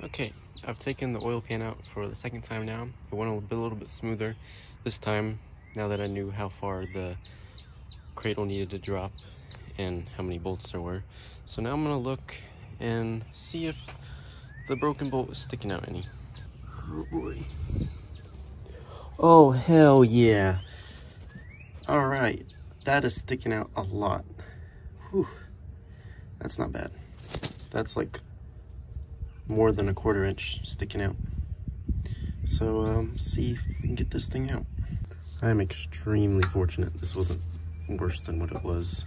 Okay, I've taken the oil pan out for the second time now. It went a little bit smoother this time, now that I knew how far the cradle needed to drop and how many bolts there were. So now I'm gonna look and see if the broken bolt is sticking out any. Oh boy. Oh hell yeah. All right, that is sticking out a lot. Whew. That's not bad. That's like more than a 1/4 inch sticking out. So see if we can get this thing out. I am extremely fortunate this wasn't worse than what it was.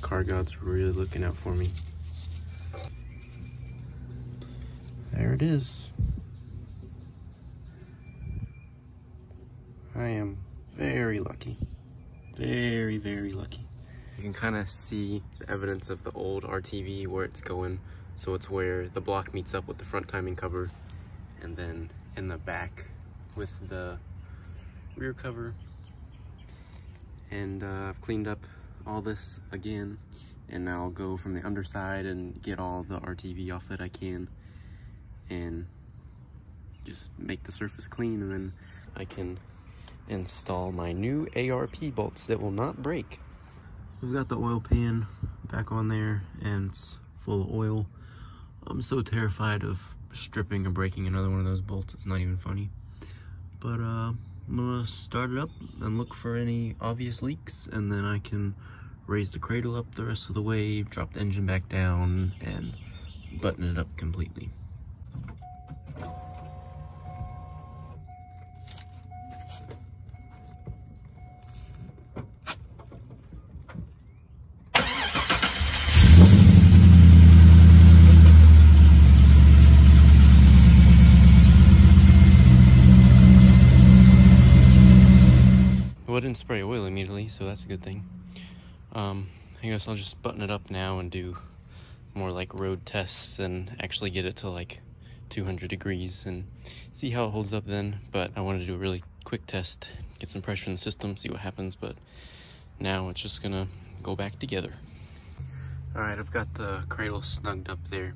Car gods were really looking out for me. There it is. I am very lucky. Very, very lucky. You can kind of see the evidence of the old RTV where it's going. So it's where the block meets up with the front timing cover, and then in the back with the rear cover. And I've cleaned up all this again, and now I'll go from the underside and get all the RTV off that I can and just make the surface clean, and then I can install my new ARP bolts that will not break. We've got the oil pan back on there and it's full of oil. I'm so terrified of stripping or breaking another one of those bolts, it's not even funny. But I'm gonna start it up and look for any obvious leaks, and then I can raise the cradle up the rest of the way, drop the engine back down, and button it up completely. Well, it didn't spray oil immediately, so that's a good thing. I guess I'll just button it up now and do more like road tests and actually get it to like 200 degrees and see how it holds up then. But I wanted to do a really quick test, get some pressure in the system, see what happens. But now it's just gonna go back together. All right, I've got the cradle snugged up there,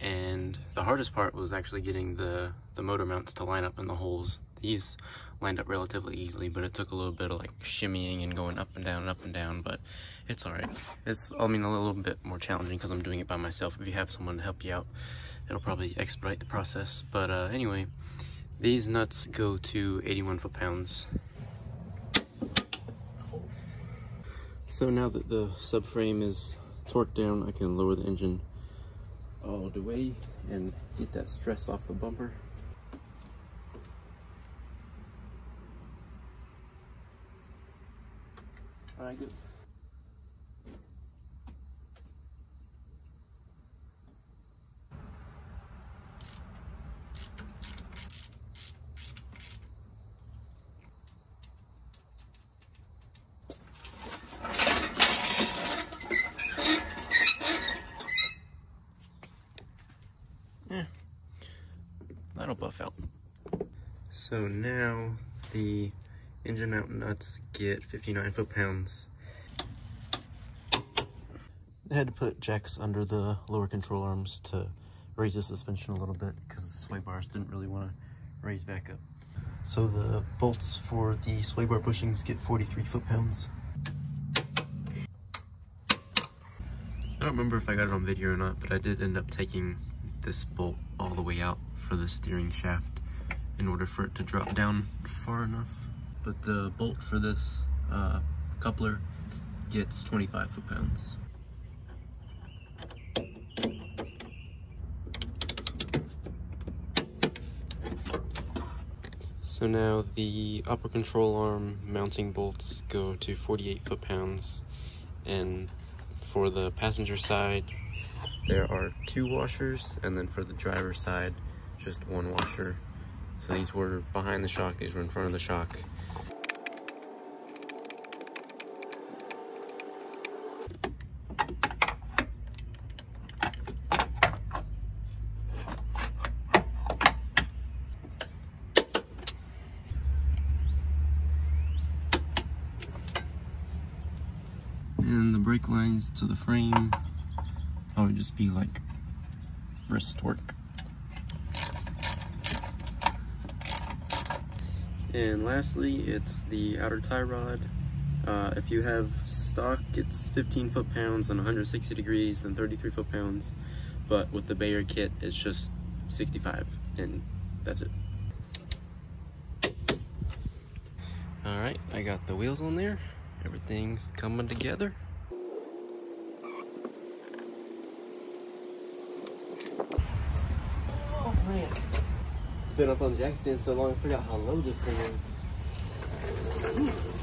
and the hardest part was actually getting the motor mounts to line up in the holes. These lined up relatively easily, but it took a little bit of like shimmying and going up and down, but it's all right. It's, I mean, a little bit more challenging because I'm doing it by myself. If you have someone to help you out, it'll probably expedite the process. But anyway, these nuts go to 81 foot-pounds. So now that the subframe is torqued down, I can lower the engine all the way and get that stress off the bumper. All right, good. Yeah, that'll buff out. So now the engine mount nuts get 59 foot-pounds. I had to put jacks under the lower control arms to raise the suspension a little bit because the sway bars didn't really want to raise back up. So the bolts for the sway bar bushings get 43 foot-pounds. I don't remember if I got it on video or not, but I did end up taking this bolt all the way out for the steering shaft in order for it to drop down far enough. But the bolt for this coupler gets 25 foot-pounds. So now the upper control arm mounting bolts go to 48 foot-pounds, and for the passenger side there are 2 washers, and then for the driver's side just 1 washer. So these were behind the shock, these were in front of the shock. And the brake lines to the frame, I would just be like wrist work. And lastly, it's the outer tie rod. If you have stock, it's 15 foot-pounds on 160 degrees, then 33 foot-pounds. But with the Bayer kit, it's just 65, and that's it. All right, I got the wheels on there. Everything's coming together. Oh man. Been up on the jack stand so long, I forgot how low this thing is.